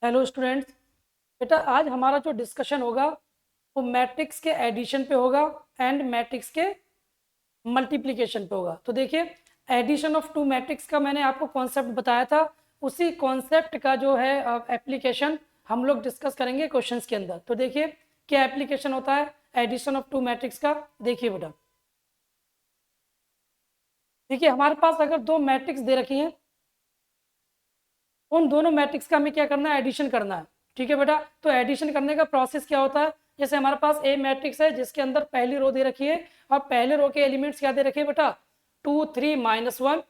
Hello students. बेटा आज हमारा जो डिस्कशन होगा वो मैट्रिक्स के एडिशन पे होगा एंड मैट्रिक्स के मल्टीप्लिकेशन पे होगा। तो देखिए, एडिशन ऑफ टू मैट्रिक्स का मैंने आपको कॉन्सेप्ट बताया था। उसी कॉन्सेप्ट का जो है एप्लीकेशन हम लोग डिस्कस करेंगे क्वेश्चंस के अंदर। तो देखिए क्या एप्लीकेशन होता है एडिशन ऑफ टू मैट्रिक्स का। देखिए बेटा, देखिए हमारे पास अगर दो मैट्रिक्स दे रखी हैं, उन दोनों मैट्रिक्स का हमें क्या करना है, एडिशन करना है। ठीक है बेटा, तो एडिशन करने का प्रोसेस क्या होता है, जैसे हमारे पास ए मैट्रिक्स है जिसके अंदर पहली रो दे रखी है और पहले रो के एलिमेंट्स क्या दे रखे हैं बेटा, 2 3 -1।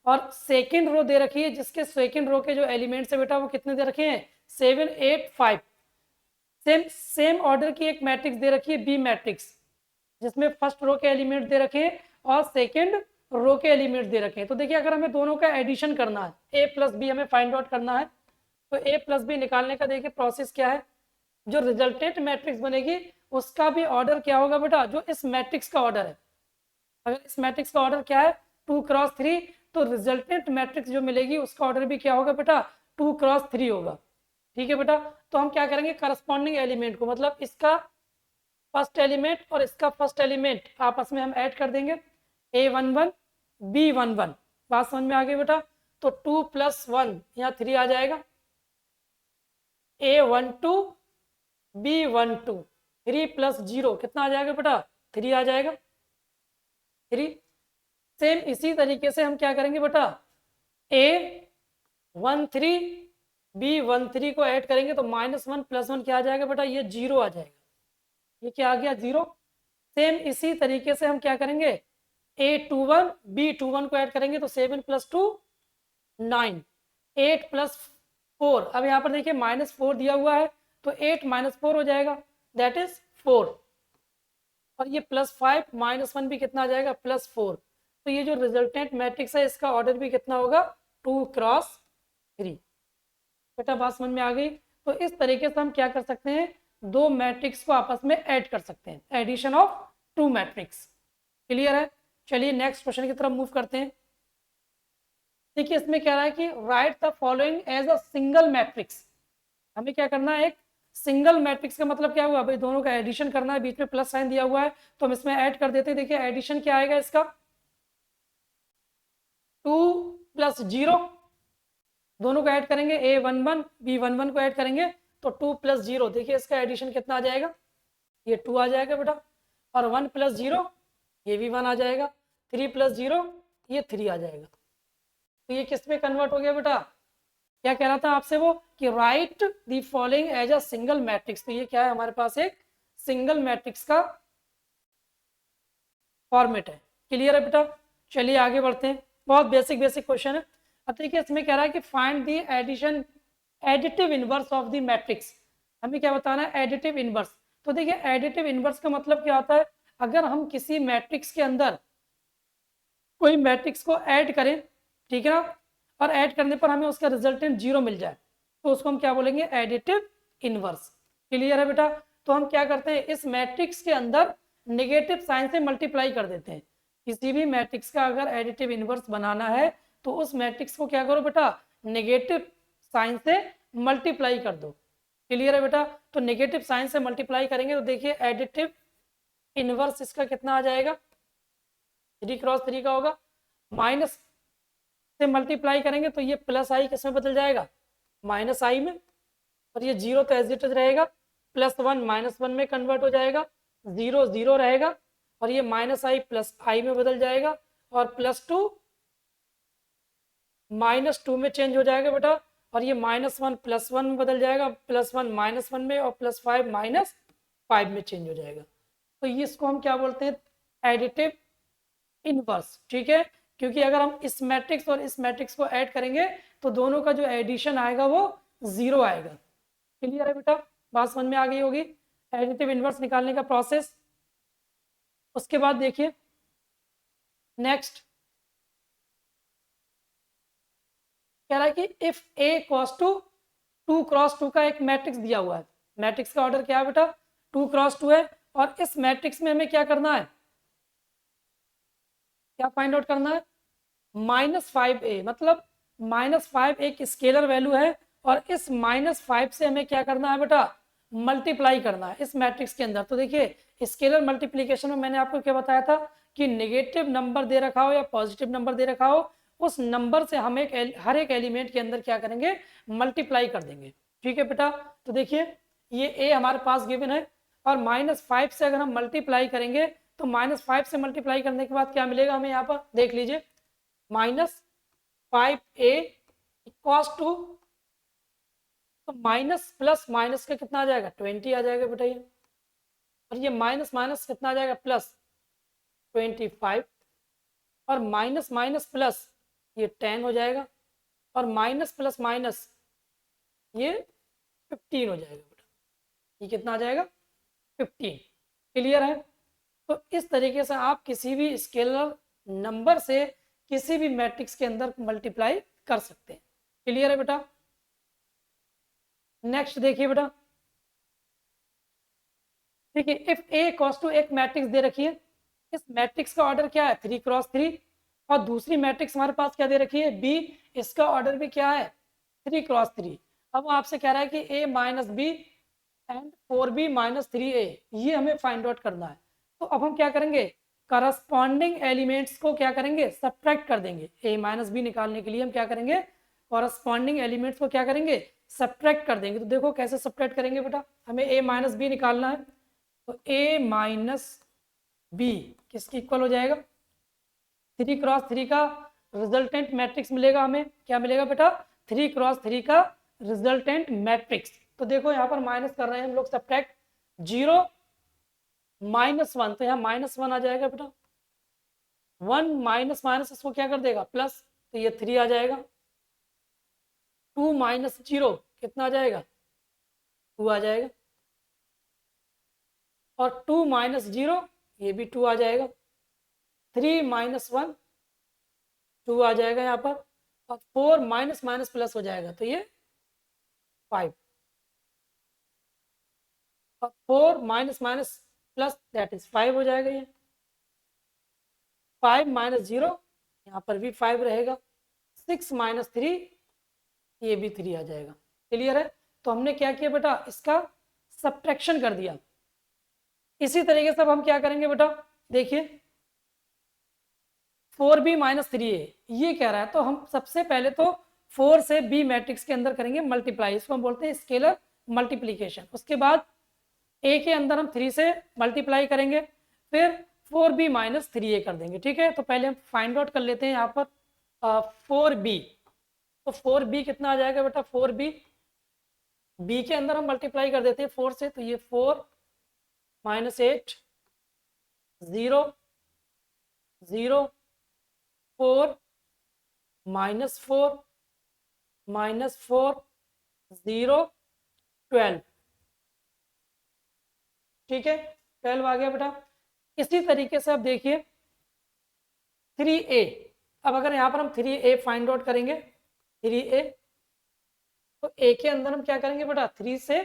और सेकेंड रो दे रखी है जिसके सेकेंड रो के जो एलिमेंट्स है बेटा वो कितने दे रखे हैं, 7 8 5। सेम ऑर्डर की एक मैट्रिक्स दे रखी है बी मैट्रिक्स, जिसमें फर्स्ट रो के एलिमेंट दे रखे हैं और सेकेंड रो के एलिमेंट दे रखे हैं। तो देखिए अगर हमें दोनों का एडिशन करना है, ए प्लस बी हमें फाइंड आउट करना है, तो ए प्लस बी निकालने का देखिए प्रोसेस क्या है। जो रिजल्टेंट मैट्रिक्स बनेगी उसका भी ऑर्डर क्या होगा बेटा, जो इस मैट्रिक्स का ऑर्डर है। अगर इस मैट्रिक्स का ऑर्डर क्या है, 2 x 3, तो रिजल्टेंट मैट्रिक्स जो मिलेगी उसका ऑर्डर भी क्या होगा बेटा, 2 x 3 होगा। ठीक है बेटा, तो हम क्या करेंगे, करस्पॉन्डिंग एलिमेंट को, मतलब इसका फर्स्ट एलिमेंट और इसका फर्स्ट एलिमेंट आपस में हम ऐड कर देंगे, A11 B11। बात समझ में आ गई बेटा। तो 2 + 1 यहाँ 3 आ जाएगा, A12 B12, 3 + 0 कितना आ जाएगा बेटा, 3 आ जाएगा, 3। सेम इसी तरीके से हम क्या करेंगे बेटा, A13 B13 को ऐड करेंगे तो -1 + 1 क्या आ जाएगा बेटा, ये 0 आ जाएगा। ये क्या आ गया, 0। सेम इसी तरीके से हम क्या करेंगे, A21 B21 को ऐड करेंगे तो 7 + 2 9, 8 + 4। अब यहाँ पर देखिए -4 दिया हुआ है तो 8 - 4 हो जाएगा, दैट इज 4। और ये +5 -1 भी कितना आ जाएगा, +4। तो ये जो रिजल्टेंट मैट्रिक्स है इसका ऑर्डर भी कितना होगा, 2 × 3। बेटा बात समझ में आ गई। तो इस तरीके से हम क्या कर सकते हैं, दो मैट्रिक्स को आपस में ऐड कर सकते हैं, addition of two matrix. Clear है। चलिए नेक्स्ट क्वेश्चन की तरफ मूव करते हैं। देखिए इसमें कह रहा है कि write the following as a single matrix. हमें क्या करना है, एक सिंगल मैट्रिक्स का मतलब क्या हुआ भाई, दोनों का एडिशन करना है, बीच में प्लस साइन दिया हुआ है तो हम इसमें ऐड कर देते हैं। देखिए एडिशन क्या आएगा इसका, 2 + 0, दोनों को ऐड करेंगे, A11 B11 को ऐड करेंगे तो 2 + 0, देखिए इसका एडिशन कितना आ जाएगा, ये 2 आ जाएगा बेटा। और 1 + 0 ये भी 1 आ जाएगा, 3 + 0 ये 3 आ जाएगा। तो ये किस में कन्वर्ट हो गया बेटा, क्या कह रहा था आपसे वो, कि write the following as a single matrix. तो ये क्या है, हमारे पास एक सिंगल मैट्रिक्स का फॉर्मेट है। क्लियर है बेटा। चलिए आगे बढ़ते हैं, बहुत बेसिक बेसिक क्वेश्चन है। अब देखिए इसमें कह रहा है कि find the addition additive inverse of the matrix. हमें क्या बताना है, एडिटिव इनवर्स। तो देखिए एडिटिव इनवर्स का मतलब क्या होता है, अगर हम किसी मैट्रिक्स के अंदर कोई मैट्रिक्स को ऐड करें, ठीक है ना, और ऐड करने पर हमें उसका रिजल्टेंट 0 मिल जाए तो उसको हम क्या बोलेंगे, एडिटिव इनवर्स। क्लियर है बेटा। तो हम क्या करते हैं, इस मैट्रिक्स के अंदर नेगेटिव साइन से मल्टीप्लाई कर देते हैं। किसी भी मैट्रिक्स का अगर एडिटिव इनवर्स बनाना है तो उस मैट्रिक्स को क्या करो बेटा, नेगेटिव साइन से मल्टीप्लाई कर दो। क्लियर है बेटा। तो नेगेटिव साइन से मल्टीप्लाई करेंगे तो देखिए एडिटिव इनवर्स इसका कितना आ जाएगा, 3 × 3 का होगा। माइनस से मल्टीप्लाई करेंगे तो ये +i किस में बदल जाएगा, -i में। और ये 0 तो एज इट इज रहेगा, +1 -1 में कन्वर्ट हो जाएगा, 0 0 रहेगा। और ये -i +i में बदल जाएगा और +2 -2 में चेंज हो जाएगा बेटा। और ये -1 +1 में बदल जाएगा, +1 -1 में, और +5 -5 में चेंज हो जाएगा। तो इसको हम क्या बोलते हैं, एडिटिव इनवर्स। ठीक है, क्योंकि अगर हम इस मैट्रिक्स और इस मैट्रिक्स को ऐड करेंगे तो दोनों का जो एडिशन आएगा वो 0 आएगा। क्लियर है बेटा, बात समझ में आ गई होगी, एडिटिव इनवर्स निकालने का प्रोसेस। उसके बाद देखिए नेक्स्ट कह रहा है कि इफ A = 2 × 2 का एक मैट्रिक्स दिया हुआ है। मैट्रिक्स का ऑर्डर क्या है बेटा, 2 × 2 है। और इस मैट्रिक्स में हमें क्या करना है, क्या फाइंड आउट करना है, -5a, मतलब -5 एक स्केलर वैल्यू है और इस -5 से हमें क्या करना है बेटा, मल्टीप्लाई करना है इस मैट्रिक्स के अंदर। तो देखिए स्केलर मल्टीप्लीकेशन में मैंने आपको क्या बताया था कि नेगेटिव नंबर दे रखा हो या पॉजिटिव नंबर दे रखा हो, उस नंबर से हम हर एक एलिमेंट के अंदर क्या करेंगे, मल्टीप्लाई कर देंगे। ठीक है बेटा, तो देखिए ये ए हमारे पास गिवन है और -5 से अगर हम मल्टीप्लाई करेंगे तो -5 से मल्टीप्लाई करने के बाद क्या मिलेगा हमें, यहाँ पर देख लीजिए -5a इक्वल्स टू, तो माइनस प्लस माइनस का कितना आ जाएगा, 20 आ जाएगा बेटा ये, और ये माइनस माइनस कितना आ जाएगा, प्लस 25, और माइनस माइनस प्लस ये 10 हो जाएगा, और माइनस प्लस माइनस ये 15 हो जाएगा बेटा, ये कितना आ जाएगा 15। क्लियर है? तो इस तरीके से आप किसी भी स्केलर नंबर से किसी भी मैट्रिक्स के अंदर मल्टीप्लाई कर सकते हैं। क्लियर है बेटा? नेक्स्ट देखिए बेटा, देखिए इफ ए इक्वल्स टू, एक मैट्रिक्स दे रखी है, इस मैट्रिक्स का ऑर्डर क्या है 3 क्रॉस 3, और दूसरी मैट्रिक्स हमारे पास क्या दे रखी है बी, इसका ऑर्डर भी क्या है 3 क्रॉस 3। अब वो आपसे कह रहा है कि a minus b and 4b minus 3a, ये हमें फाइंड आउट करना है। तो अब हम क्या करेंगे, करस्पॉन्डिंग एलिमेंट्स को क्या करेंगे, सब्ट्रैक्ट कर देंगे। a माइनस बी निकालने के लिए हम क्या करेंगे, करस्पॉन्डिंग एलिमेंट्स को क्या करेंगे, सब्ट्रैक्ट कर देंगे। तो देखो कैसे सब्ट्रैक्ट करेंगे बेटा, हमें a माइनस बी निकालना है, तो a माइनस बी किसकी इक्वल हो जाएगा, 3 क्रॉस 3 का रिजल्टेंट मैट्रिक्स मिलेगा हमें, क्या मिलेगा बेटा 3 क्रॉस 3 का रिजल्टेंट मैट्रिक्स। तो देखो यहाँ पर माइनस कर रहे हैं हम लोग सब्ट्रैक्ट, 0 -1, तो यहाँ -1 आ जाएगा बेटा, 1 माइनस माइनस इसको क्या कर देगा प्लस, तो ये 3 आ जाएगा, 2 माइनस 0 कितना आ जाएगा 2 आ जाएगा, और 2 माइनस 0 ये भी 2 आ जाएगा, 3 माइनस 1 2 आ जाएगा यहाँ पर, और 4 माइनस माइनस प्लस हो जाएगा, तो ये 5, और 4 minus minus plus that is 5 हो जाएगा, ये 5 माइनस 0 यहाँ पर भी 5 रहेगा, 6 माइनस 3 ये भी 3 आ जाएगा। क्लियर है? तो हमने क्या किया बेटा, इसका सब्ट्रैक्शन कर दिया। इसी तरीके से अब हम क्या करेंगे बेटा, देखिए 4b माइनस 3a ये कह रहा है, तो हम सबसे पहले तो 4 से b मैट्रिक्स के अंदर करेंगे मल्टीप्लाई, इसको हम बोलते हैं स्केलर मल्टीप्लीकेशन। उसके बाद a के अंदर हम 3 से मल्टीप्लाई करेंगे, फिर 4b माइनस 3a कर देंगे। ठीक है, तो पहले हम फाइंड आउट कर लेते हैं यहाँ पर 4b, तो 4b कितना आ जाएगा बेटा, 4b b के अंदर हम मल्टीप्लाई कर देते हैं 4 से, तो ये 4 माइनस 8 0 0 4 माइनस 4 माइनस 4 0 12। ठीक है, 12 आ गया बेटा। इसी तरीके से अब देखिए 3a, अब अगर यहाँ पर हम 3a फाइंड आउट करेंगे, 3a तो a के अंदर हम क्या करेंगे बेटा 3 से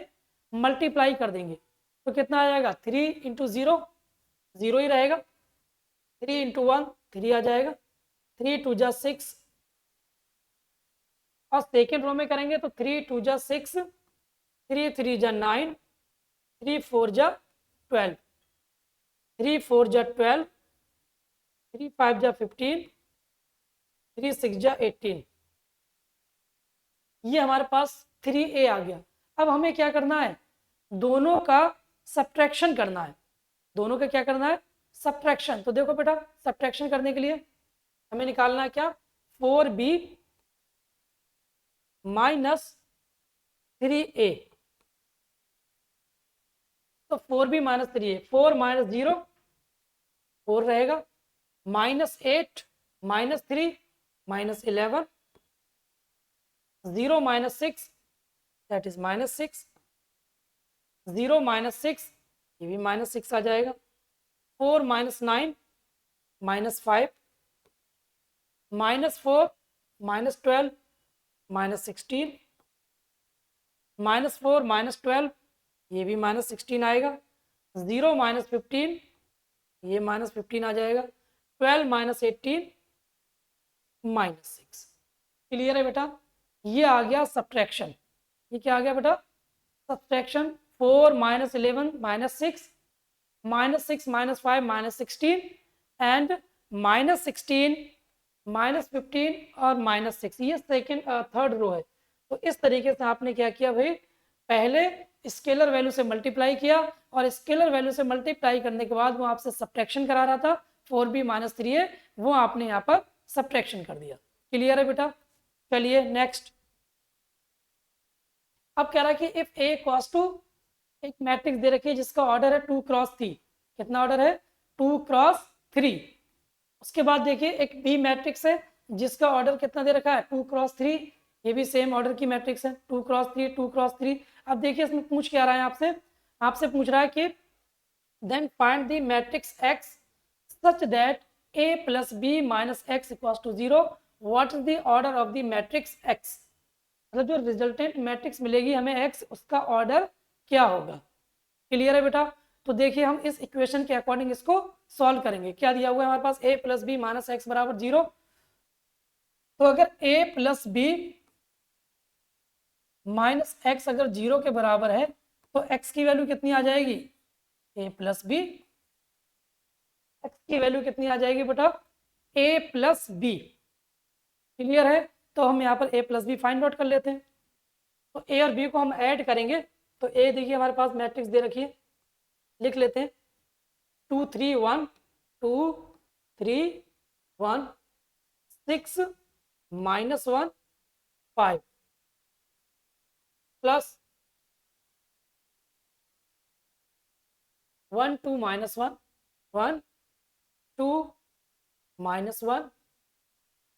मल्टीप्लाई कर देंगे, तो कितना आ जाएगा 3 इंटू 0 0 ही रहेगा, 3 इंटू 1 3 आ जाएगा, 3 2 जा 6, और सेकेंड रो में करेंगे तो 3 2 जा 6, 3 3 जा 9, 3 4 जा 12, 3 4 जा 12, 3 5 जा 15, 3 6 जा 18, ये हमारे पास 3a आ गया। अब हमें क्या करना है, दोनों का सब्ट्रैक्शन करना है, दोनों का क्या करना है सब्ट्रैक्शन। तो देखो बेटा सब्ट्रैक्शन करने के लिए हमें निकालना है क्या, 4b माइनस 3a, तो 4b माइनस 3a, 4 माइनस 0 4 रहेगा, minus 8 minus 3 minus 11, 0 minus 6 that is minus 6, 0 minus 6 ये भी माइनस 6 आ जाएगा, 4 minus 9 minus 5, minus 4 minus 12 minus 16, minus 4 minus 12 ये भी माइनस 16 आएगा, 0 माइनस 15 ये माइनस 15 आ जाएगा, 12 माइनस 18 माइनस 6। क्लियर है बेटा, ये आ गया सब्ट्रैक्शन। ये क्या आ गया बेटा, subtraction 4 minus 11 minus 6 minus 6 minus 5 minus 16 and minus 16 minus 15 और माइनस 6, ये सेकेंड थर्ड रो है। तो इस तरीके से आपने क्या किया भाई, पहले स्केलर वैल्यू से मल्टीप्लाई किया और स्केलर वैल्यू से मल्टीप्लाई करने के बाद वो आपसे सब्ट्रैक्शन करा रहा था, 4b माइनस 3 है वो आपने यहाँ पर सब्ट्रैक्शन कर दिया। क्लियर है बेटा? चलिए नेक्स्ट। अब कह रहा है कि इफ ए इक्वल्स टू, एक मैट्रिक्स दे रखी है जिसका ऑर्डर है 2 क्रॉस 3, कितना ऑर्डर है 2 क्रॉस 3। उसके बाद देखिए एक बी मैट्रिक्स है जिसका ऑर्डर कितना दे रखा है 2 क्रॉस 3, ये भी सेम ऑर्डर की मैट्रिक्स है 2 क्रॉस 3 2 क्रॉस 3। अब देखिए इसमें पूछ क्या रहा है आपसे, आपसे पूछ रहा है कि then find the matrix x such that a plus b minus x equals to 0, what is the order of the matrix x, मतलब जो रिजल्टेंट मैट्रिक्स मिलेगी हमें x, उसका ऑर्डर क्या होगा। क्लियर है बेटा? तो देखिए हम इस इक्वेशन के अकॉर्डिंग इसको सॉल्व करेंगे। क्या दिया हुआ है हमारे पास, a plus b minus x बराबर 0। तो अगर a plus b minus x अगर 0 के बराबर है तो x की वैल्यू कितनी आ जाएगी, a प्लस बी, x की वैल्यू कितनी आ जाएगी बेटा, a प्लस बी। क्लियर है? तो हम यहाँ पर a plus b find out कर लेते हैं। तो a और b को हम ऐड करेंगे तो a देखिए हमारे पास मैट्रिक्स दे रखी है, लिख लेते हैं 2 3 1 2 3 1 6 minus 1 5 plus 1 2 minus 1 1 2 minus 1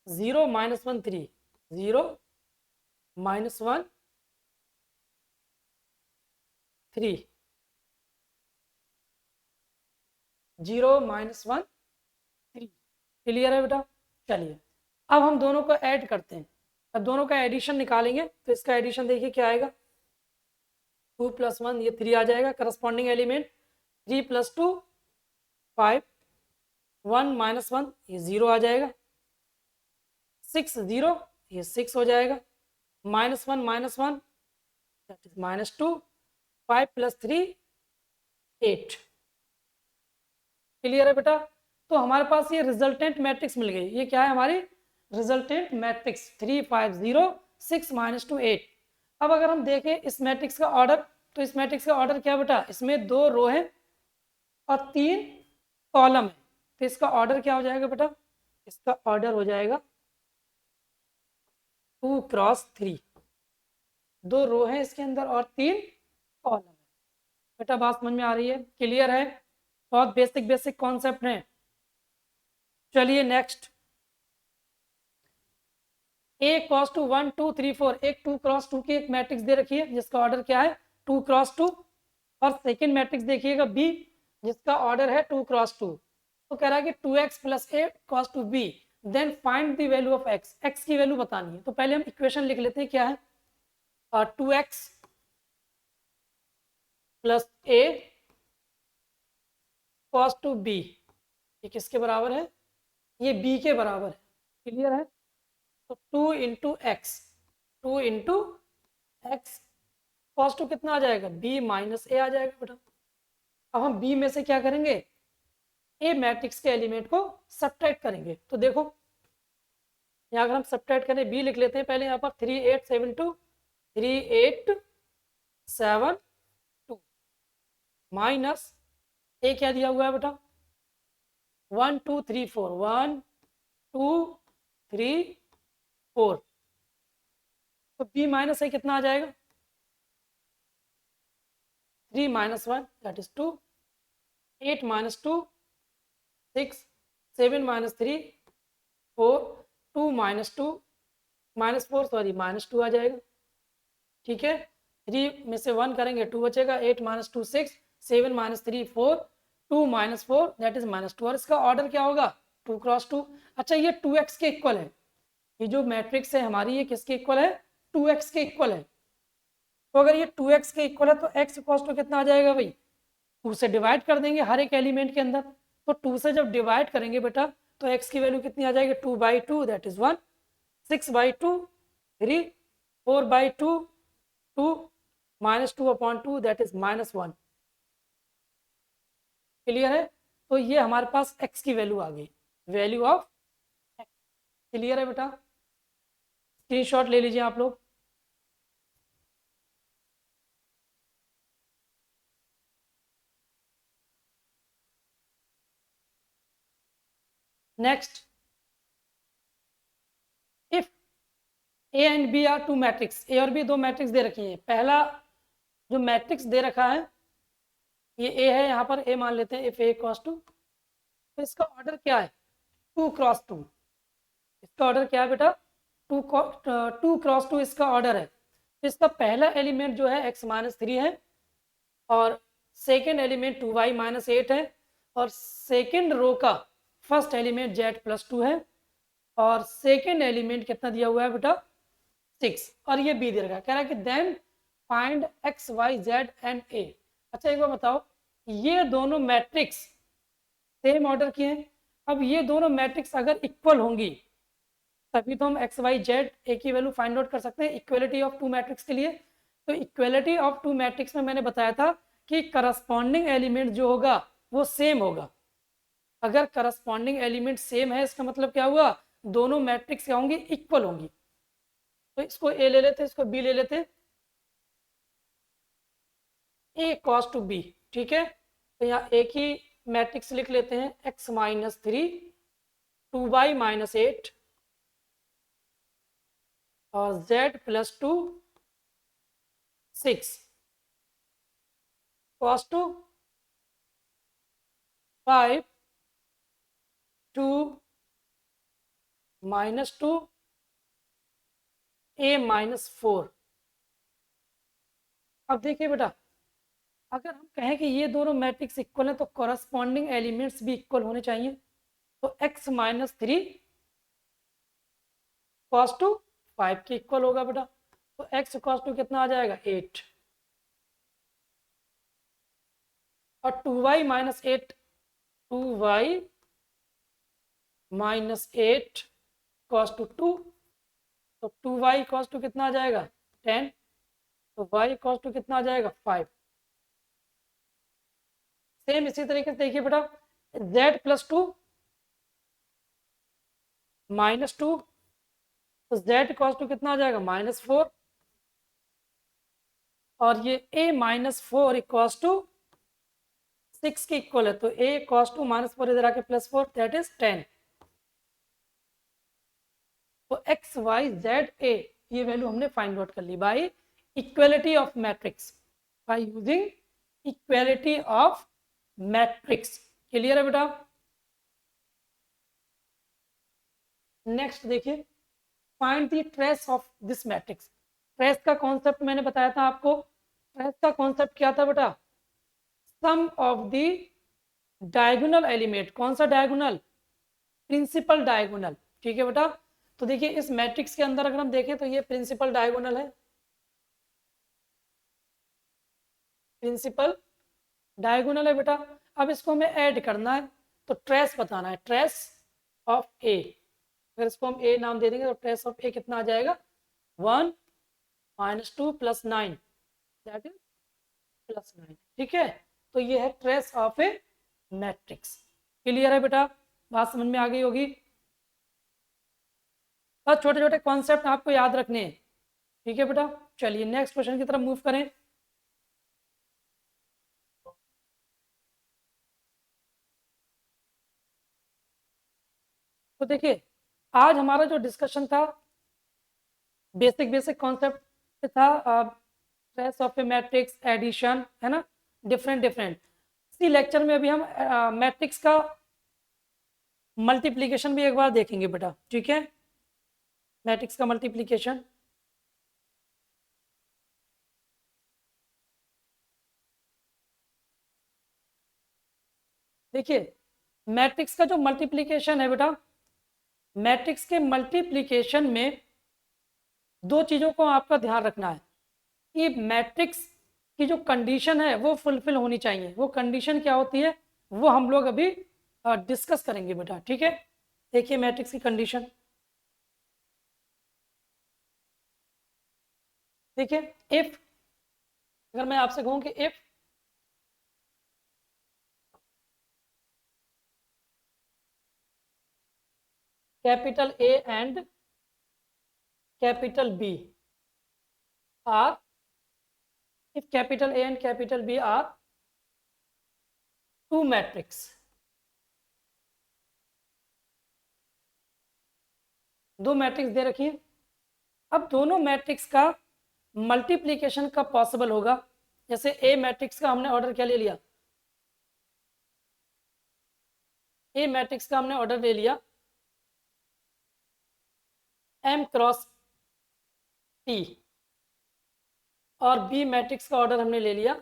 0 minus 1 3 0 minus 1 3 0 minus 1 3। Clear है बेटा? चलिए अब हम दोनों को ऐड करते हैं, अब दोनों का एडिशन निकालेंगे तो इसका एडिशन देखिए क्या आएगा, 2 प्लस 1 ये 3 आ जाएगा, करस्पॉन्डिंग एलिमेंट 3 प्लस 2 5, 1 माइनस 1 ये 0 आ जाएगा, 6 0 ये 6 हो जाएगा, minus 1 that is minus 2, 5 plus 3 8। Clear है बेटा? तो हमारे पास ये रिजल्टेंट मैट्रिक्स मिल गई, ये क्या है हमारी रिजल्टेंट मैट्रिक्स 3 5 0 6 माइनस 2 8। अब अगर हम देखें इस मैट्रिक्स का ऑर्डर, तो इस मैट्रिक्स का ऑर्डर क्या बेटा, इसमें 2 रो है और 3 कॉलम है, तो इसका ऑर्डर क्या हो जाएगा बेटा, इसका ऑर्डर हो जाएगा 2 क्रॉस 3, 2 रो है इसके अंदर और 3 कॉलम है। बेटा बात समझ में आ रही है? क्लियर है? बहुत बेसिक बेसिक कॉन्सेप्ट हैं। चलिए नेक्स्ट, a क्रॉस 2 1 2 3 4, एक 2 क्रॉस 2 की एक मैट्रिक्स दे रखी है जिसका ऑर्डर क्या है 2 क्रॉस 2, और सेकेंड मैट्रिक्स देखिएगा b जिसका ऑर्डर है 2 क्रॉस 2। तो कह रहा है कि 2x plus a cross 2b, then find the value of x, x की वैल्यू बतानी है। तो पहले हम इक्वेशन लिख लेते हैं, क्या है 2x plus a cos 2b, ये किसके बराबर है, ये b के बराबर है। क्लियर है? तो 2 into x, 2 into x cos 2 कितना आ जाएगा, b माइनस a आ जाएगा बेटा। अब हम b में से क्या करेंगे, a मैट्रिक्स के एलिमेंट को सब्ट्रैक्ट करेंगे। तो देखो यहाँ अगर हम सब्ट्रैक्ट करें, b लिख लेते हैं पहले यहाँ पर 3 8 7 2 3 8 7 2 माइनस a क्या दिया हुआ है बेटा 1 2 3 4 1 2 3 4, तो b माइनस a कितना आ जाएगा 3 minus 1 that is 2, 8 minus 2 6, 7 minus 3 4, 2 minus 2 minus 4 sorry minus 2 आ जाएगा। ठीक है, 3 में से 1 करेंगे 2 बचेगा, 8 minus 2 6, 7 minus 3 4, 2 minus 4 that is minus 2, और इसका ऑर्डर क्या होगा 2 क्रॉस 2। अच्छा ये 2x के इक्वल है, ये जो मैट्रिक्स है हमारी ये किसके इक्वल है 2x के इक्वल है। तो अगर ये 2x के इक्वल है तो x इक्वल्स टू कितना आ जाएगा भाई 2 से डिवाइड कर देंगे हर एक एलिमेंट के अंदर। तो 2 से जब डिवाइड करेंगे बेटा तो x की वैल्यू कितनी आ जाएगी 2/2 that is 1, 6/2 3, 4/2 2 -2/2 that is -1। Clear है? तो ये हमारे पास x की वैल्यू आ गई, वैल्यू ऑफ x। क्लियर है बेटा? स्क्रीनशॉट ले लीजिए आप लोग। Next, if A and B are two matrix, A और बी दो मैट्रिक्स दे रखी हैं। पहला जो मैट्रिक्स दे रखा है ये ए है, यहाँ पर ए मान लेते हैं, इफ ए क्रॉस 2, तो इसका ऑर्डर क्या है? 2 क्रॉस 2। इसका ऑर्डर क्या है बेटा? 2 क्रॉस 2 इसका ऑर्डर है। तो इसका पहला एलिमेंट जो है x-3 है, और सेकेंड एलिमेंट 2y-8 है, और सेकेंड रो का फर्स्ट एलिमेंट z+2 है, और सेकेंड एलिमेंट कितना दिया हुआ है बेटा? 6। और ये बी दे रखा है, कह रहा है कि then find x, y, z and a। अच्छा एक बार बताओ, ये दोनों मैट्रिक्स सेम ऑर्डर की हैं। अब ये दोनों मैट्रिक्स अगर इक्वल होंगी तभी तो हम एक्स वाई जेड ए की वैल्यू फाइंड आउट कर सकते हैं इक्वलिटी ऑफ टू मैट्रिक्स के लिए। तो इक्वलिटी ऑफ टू मैट्रिक्स में मैंने बताया था कि करस्पॉन्डिंग एलिमेंट जो होगा वो सेम होगा। अगर करस्पॉन्डिंग एलिमेंट सेम है इसका मतलब क्या हुआ? दोनों मैट्रिक्स क्या होंगी? इक्वल होंगी। तो इसको ए ले लेते, इसको बी ले लेते, ए कॉस टू बी। ठीक है, तो यहाँ एक ही मैट्रिक्स लिख लेते हैं, x-3 2y-8 और z+2 6 cos 2 5 2 -2 a-4। अब देखिए बेटा, अगर हम कहें कि ये दोनों मैट्रिक्स इक्वल हैं तो कॉरस्पॉन्डिंग एलिमेंट्स भी इक्वल होने चाहिए। तो x-3 cos 2 5 के इक्वल होगा बेटा। तो x cos 2 कितना आ जाएगा? 8। और 2y-8 cos 2 2, तो 2y cos 2 कितना आ जाएगा? 10। तो y cos 2 कितना आ जाएगा? 5। सेम इसी तरीके से देखिए बेटा, z+2 -2, तो z cos 2 कितना आ जाएगा? -4। और ये a-4 इक्वल्स टू 6 के इक्वल है, तो a cos 2 -4 इधर आके +4 दैट इज 10। तो x y z a ये वैल्यू हमने फाइंड आउट कर ली by equality of matrix, by using equality of matrix. Clear है बेटा? नेक्स्ट देखिए, find the trace of this matrix. Trace का कॉन्सेप्ट मैंने बताया था आपको। ट्रेस का कॉन्सेप्ट क्या था बेटा? सम ऑफ द डायगोनल एलिमेंट। कौन सा डायगोनल? Principal diagonal. ठीक है बेटा, तो देखिए इस मैट्रिक्स के अंदर अगर हम देखें तो ये प्रिंसिपल डायगोनल है, प्रिंसिपल डायगोनल है बेटा। अब इसको हमें ऐड करना है, तो ट्रेस बताना है, ट्रेस ऑफ ए। अगर इसको हम ए नाम दे देंगे तो ट्रेस ऑफ ए कितना आ जाएगा? 1 -2 + 9 दैट इज +9। ठीक है, तो ये है trace of a matrix. Clear है बेटा? बात समझ में आ गई होगी। बस छोटे छोटे कॉन्सेप्ट आपको याद रखने हैं। ठीक है बेटा, चलिए नेक्स्ट क्वेश्चन की तरफ मूव करें। तो देखिए आज हमारा जो डिस्कशन था बेसिक बेसिक कॉन्सेप्ट पे था, trace of a matrix, addition, है ना, डिफरेंट डिफरेंट। इसी लेक्चर में अभी हम मैट्रिक्स का मल्टीप्लिकेशन भी एक बार देखेंगे बेटा। ठीक है, मैट्रिक्स का मल्टीप्लिकेशन। देखिए मैट्रिक्स का जो मल्टीप्लिकेशन है बेटा, मैट्रिक्स के मल्टीप्लिकेशन में दो चीज़ों को आपका ध्यान रखना है कि मैट्रिक्स की जो कंडीशन है वो फुलफिल होनी चाहिए। वो कंडीशन क्या होती है वो हम लोग अभी डिस्कस करेंगे बेटा। ठीक है, देखिए मैट्रिक्स की कंडीशन। देखिए इफ अगर मैं आपसे कहूं कि if capital A and capital B are, if capital A and capital B are two matrix, दो मैट्रिक्स दे रखी है। अब दोनों मैट्रिक्स का मल्टीप्लिकेशन कब पॉसिबल होगा? जैसे ए मैट्रिक्स का हमने ऑर्डर क्या ले लिया, ए मैट्रिक्स का हमने ऑर्डर ले लिया m क्रॉस p, और बी मैट्रिक्स का ऑर्डर हमने ले लिया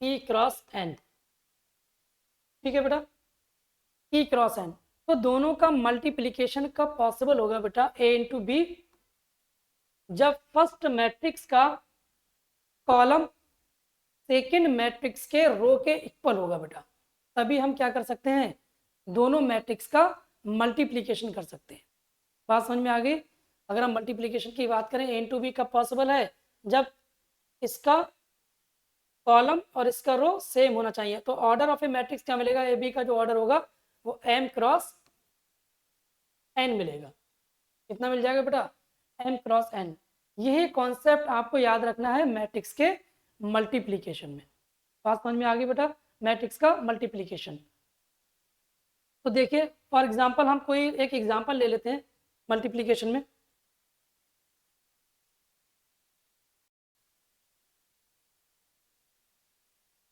p क्रॉस n। ठीक है बेटा, p क्रॉस n। तो दोनों का मल्टीप्लिकेशन कब पॉसिबल होगा बेटा? a इंटू बी, जब फर्स्ट मैट्रिक्स का कॉलम सेकेंड मैट्रिक्स के रो के इक्वल होगा बेटा, तभी हम क्या कर सकते हैं? दोनों मैट्रिक्स का मल्टीप्लिकेशन कर सकते हैं। बात समझ में आ गई? अगर हम मल्टीप्लिकेशन की बात करें, ए इंटू बी कब पॉसिबल है? जब इसका कॉलम और इसका रो सेम होना चाहिए। तो ऑर्डर ऑफ ए मैट्रिक्स क्या मिलेगा? ए बी का जो ऑर्डर होगा वो m क्रॉस n मिलेगा। कितना मिल जाएगा बेटा? m cross n। यही कॉन्सेप्ट आपको याद रखना है मैट्रिक्स के मल्टीप्लिकेशन में। बात समझ में आ गई बेटा? मैट्रिक्स का मल्टीप्लिकेशन। तो देखिए फॉर एग्जांपल हम कोई एक एग्जांपल ले लेते हैं मल्टीप्लिकेशन में।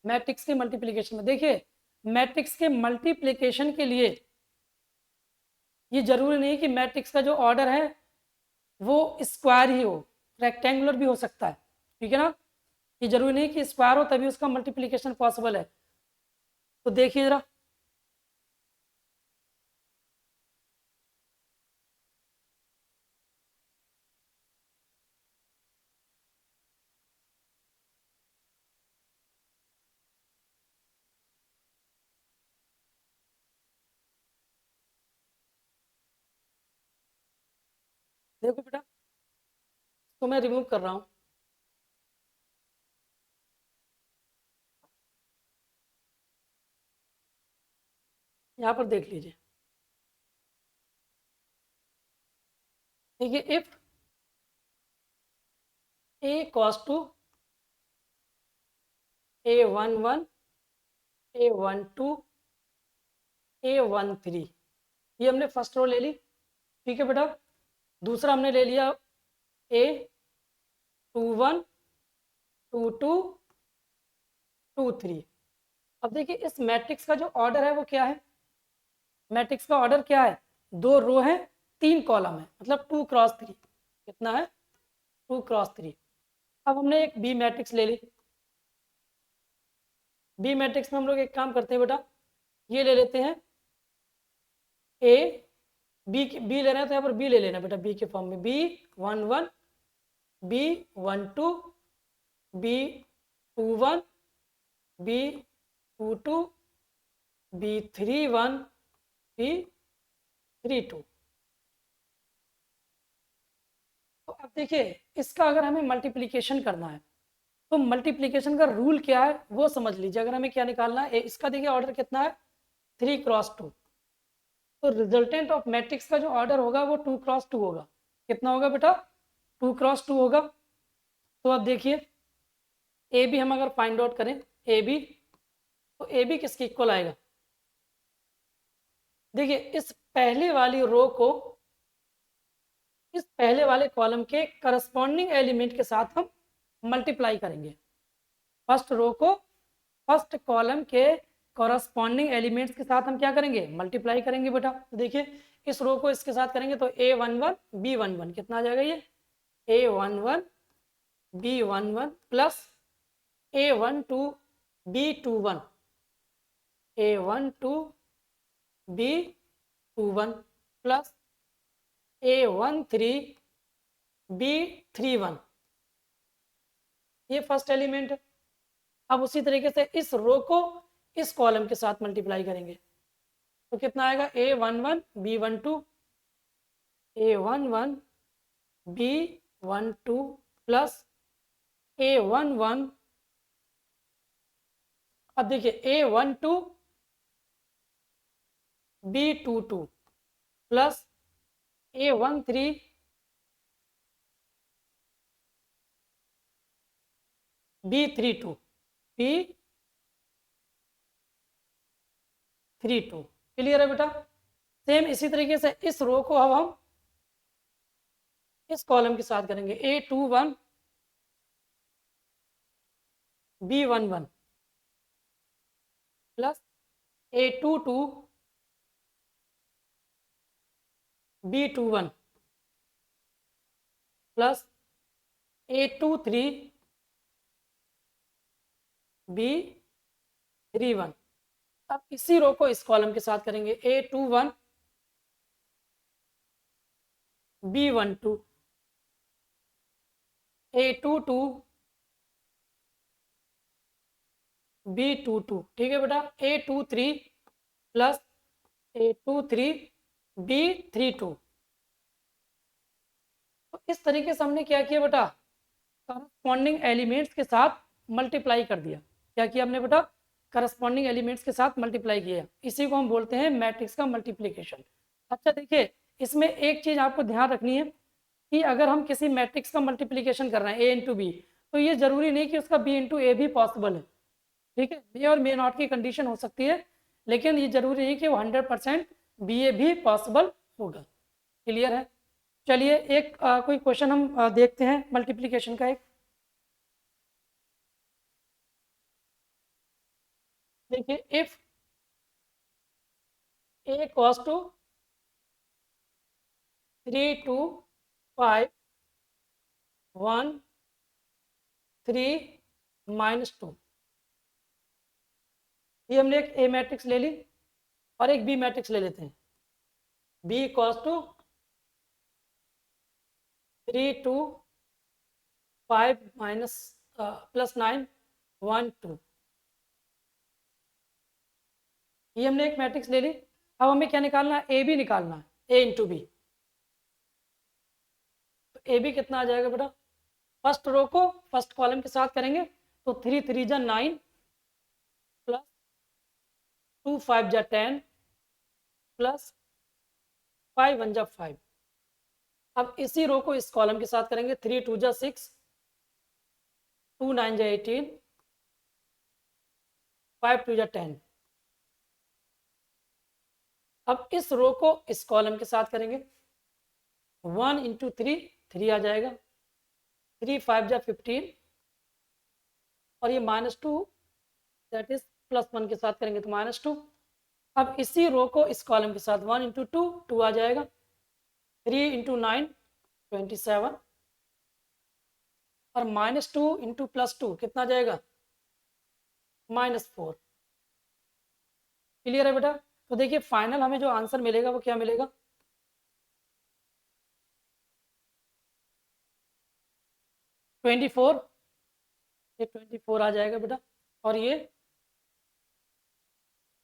मैट्रिक्स के मल्टीप्लिकेशन में देखिए, मैट्रिक्स के मल्टीप्लिकेशन के लिए ये जरूरी नहीं कि मैट्रिक्स का जो ऑर्डर है वो स्क्वायर ही हो, रेक्टेंगुलर भी हो सकता है। ठीक है ना? ये जरूरी नहीं कि स्क्वायर हो तभी उसका मल्टीप्लिकेशन पॉसिबल है। तो देखिए जरा, देखो बेटा, तो मैं रिमूव कर रहा हूँ। यहाँ पर देख लीजिए, देखिए if a cos to a11 a12 a13, ये हमने फर्स्ट रो ले ली। ठीक है बेटा, दूसरा हमने ले लिया a21 22 23। अब देखिए इस मैट्रिक्स का जो ऑर्डर है वो क्या है? मैट्रिक्स का ऑर्डर क्या है? दो रो है, तीन कॉलम है, मतलब 2 क्रॉस 3। कितना है? 2 क्रॉस 3। अब हमने एक बी मैट्रिक्स ले ली। बी मैट्रिक्स में हम लोग एक काम करते हैं बेटा, ये ले लेते हैं ए, बी ले रहे हैं तो यहाँ पर बी ले लेना बेटा, बी के फॉर्म में B11 B12 B21 B22 B31 B32। तो अब देखिए इसका अगर हमें मल्टीप्लिकेशन करना है तो मल्टीप्लिकेशन का रूल क्या है वो समझ लीजिए। अगर हमें क्या निकालना है, इसका देखिए ऑर्डर कितना है? 3 क्रॉस 2। तो रिजल्टेंट ऑफ मैट्रिक्स का जो ऑर्डर होगा वो 2 क्रॉस 2 होगा। कितना होगा बेटा? 2 क्रॉस 2 होगा। तो अब देखिए ए बी हम अगर फाइंड आउट करें ए बी, तो ए बी किसके इक्वल आएगा? देखिए इस पहले वाली रो को इस पहले वाले कॉलम के करस्पॉन्डिंग एलिमेंट के साथ हम मल्टीप्लाई करेंगे। फर्स्ट रो को फर्स्ट कॉलम के कॉरस्पॉन्डिंग एलिमेंट्स के साथ हम क्या करेंगे? मल्टीप्लाई करेंगे बेटा। तो देखिए इस रो को इसके साथ करेंगे तो A11 B11 कितना आ जाएगा? ये A11 B11 plus A12 B21 A12 B21 plus A13 B31। ये फर्स्ट एलिमेंट है। अब उसी तरीके से इस रो को इस कॉलम के साथ मल्टीप्लाई करेंगे तो कितना आएगा? A11 B12 A11 B12 plus A11 अब देखिए A12 B22 plus A13 B32 B32 clear है बेटा। सेम इसी तरीके से इस रो को अब हम इस कॉलम के साथ करेंगे A21 B11 plus A22 B21 plus A23 B31। अब इसी रो को इस कॉलम के साथ करेंगे A21 B12 A22 B22 ठीक है बेटा। A23 plus A23 B32। तो इस तरीके से हमने क्या किया बेटा, करस्पॉन्डिंग एलिमेंट्स के साथ मल्टीप्लाई कर दिया। क्या किया हमने बेटा, करस्पॉन्डिंग एलिमेंट्स के साथ मल्टीप्लाई किया। इसी को हम बोलते हैं मैट्रिक्स का मल्टीप्लिकेशन। अच्छा देखिए, इसमें एक चीज़ आपको ध्यान रखनी है कि अगर हम किसी मैट्रिक्स का मल्टीप्लिकेशन कर रहे हैं A इंटू बी, तो ये जरूरी नहीं कि उसका B इंटू ए भी पॉसिबल है। ठीक है, मे और मे नॉट की कंडीशन हो सकती है, लेकिन ये जरूरी नहीं कि वो 100% BA भी पॉसिबल होगा। क्लियर है। चलिए एक कोई क्वेश्चन हम देखते हैं मल्टीप्लिकेशन का। एक देखिए, इफ A cos टू 3 2 5 1 3 -2, ये हमने एक A मैट्रिक्स ले ली और एक B मैट्रिक्स ले लेते हैं। B cos two 3 2 5 minus plus 9 1 2, ये हमने एक मैट्रिक्स ले ली। अब हमें क्या निकालना है, ए बी निकालना है, A इंटू बी। तो ए बी कितना आ जाएगा बेटा, फर्स्ट रो को फर्स्ट कॉलम के साथ करेंगे तो 3 3 जा 9 प्लस 2 5 जा 10 प्लस 5 1 जा 5। अब इसी रो को इस कॉलम के साथ करेंगे 3 2 जा 6 2 9 जा 18 5 2 जा 10। अब इस रो को इस कॉलम के साथ करेंगे 1 इंटू 3 3 आ जाएगा, 3 5 जा 15 और ये -2 दैट इज +1 के साथ करेंगे तो -2। अब इसी रो को इस कॉलम के साथ 1 इंटू 2 2 आ जाएगा, 3 इंटू 9 27 और -2 इंटू +2 कितना आ जाएगा, -4। क्लियर है बेटा। तो देखिए फाइनल हमें जो आंसर मिलेगा वो क्या मिलेगा, 24, ये 24 आ जाएगा बेटा। और ये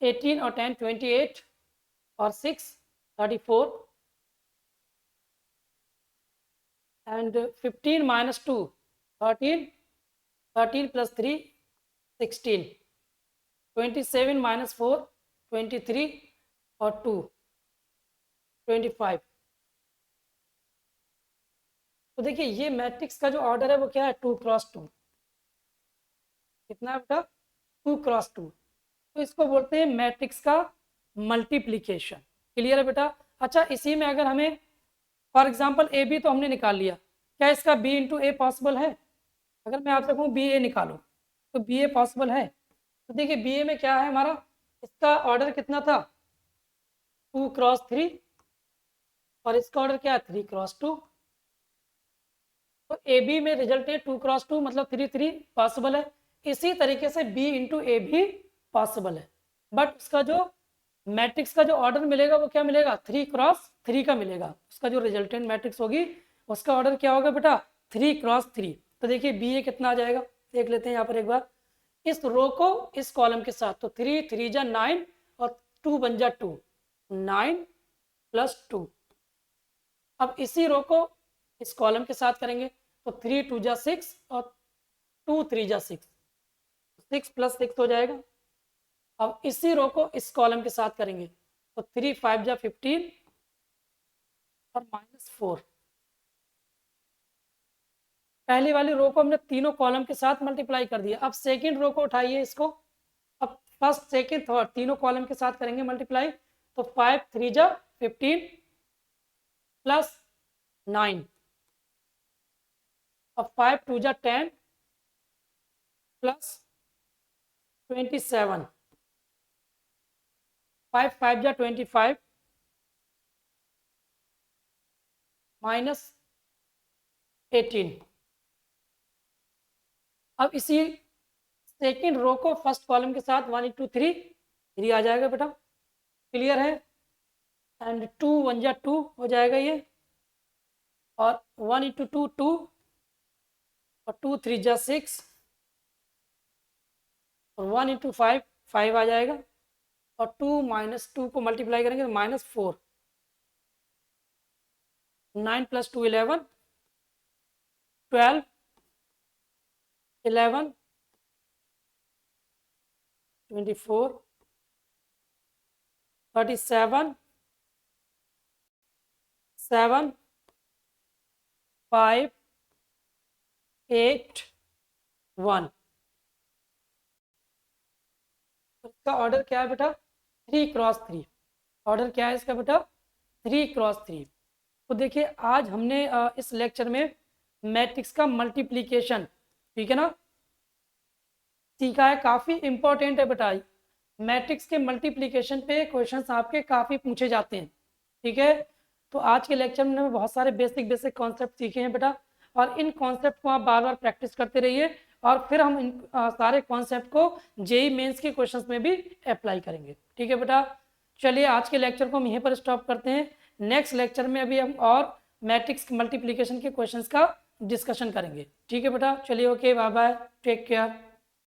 18 और 10 28 और 6 34 एंड 15 -2 13 13 प्लस 3 16 27 -4 23 और 2 25। तो देखिए ये मैट्रिक्स का जो ऑर्डर है वो क्या है, 2 क्रॉस 2। कितना है बेटा, 2 क्रॉस 2। तो इसको बोलते हैं मैट्रिक्स का मल्टीप्लिकेशन। क्लियर है बेटा। अच्छा इसी में अगर हमें फॉर एग्जांपल ए बी तो हमने निकाल लिया, क्या इसका बी इंटू ए पॉसिबल है। अगर मैं आपसे कहूँ बी ए निकालो तो बी ए पॉसिबल है। तो देखिए बी ए में क्या है हमारा, इसका ऑर्डर कितना था, 2 क्रॉस 3 और इसका ऑर्डर क्या है, 3 क्रॉस 2। तो ए बी में रिजल्ट है 2 क्रॉस 2 मतलब 3 3 पॉसिबल है। इसी तरीके से बी इंटू ए भी पॉसिबल है, बट उसका जो मैट्रिक्स का जो ऑर्डर मिलेगा वो क्या मिलेगा, 3 क्रॉस 3 का मिलेगा। उसका जो रिजल्टेंट मैट्रिक्स होगी उसका ऑर्डर क्या होगा बेटा, 3 क्रॉस 3। तो देखिए बी ए कितना आ जाएगा, देख लेते हैं यहाँ पर एक बार। इस रो को इस कॉलम के साथ तो 3 3 जा 9 और 2 बन जा 2 9 प्लस 2। अब इसी रो को इस कॉलम के साथ करेंगे तो 3 2 जा 6 और 2 3 जा 6 6 प्लस 6 हो जाएगा अब इसी रो को इस कॉलम के साथ करेंगे, तो 3 5 जा 15 और -4। पहली वाली रो को हमने तीनों कॉलम के साथ मल्टीप्लाई कर दिया। अब सेकंड रो को उठाइए इसको, अब फर्स्ट सेकंड थर्ड तीनों कॉलम के साथ करेंगे मल्टीप्लाई, तो 5 3 जा 15 प्लस 9, अब 5 2 जा 10 प्लस 27, 5 5 जा 25 माइनस 18। अब इसी सेकंड रो को फर्स्ट कॉलम के साथ 1 इंटू 3 आ जाएगा बेटा, क्लियर है। एंड 2 1 जा 2 हो जाएगा ये, और 1 इंटू 2 2, और 2 3 जा 6, और 1 इंटू 5 5 आ जाएगा, और 2 माइनस 2 को मल्टीप्लाई करेंगे तो -4, 9 प्लस 2 11, 12 11 24 37 7 5 8 1। इसका ऑर्डर क्या है बेटा? 3 क्रॉस 3। ऑर्डर क्या है इसका बेटा? 3 क्रॉस 3। तो देखिए आज हमने इस लेक्चर में मैट्रिक्स का मल्टीप्लिकेशन, ठीक है ना, सीखा है। काफ़ी इंपॉर्टेंट है बेटा, मैट्रिक्स के मल्टीप्लिकेशन पे क्वेश्चंस आपके काफ़ी पूछे जाते हैं, ठीक है। तो आज के लेक्चर में बहुत सारे बेसिक कॉन्सेप्ट सीखे हैं बेटा, और इन कॉन्सेप्ट को आप बार बार प्रैक्टिस करते रहिए, और फिर हम इन सारे कॉन्सेप्ट को जेईई मेंस के क्वेश्चंस में भी अप्लाई करेंगे, ठीक है बेटा। चलिए आज के लेक्चर को हम यहीं पर स्टॉप करते हैं। नेक्स्ट लेक्चर में अभी हम और मैट्रिक्स मल्टीप्लिकेशन के क्वेश्चंस का डिस्कशन करेंगे, ठीक है बेटा। चलिए okay, bye bye, take care.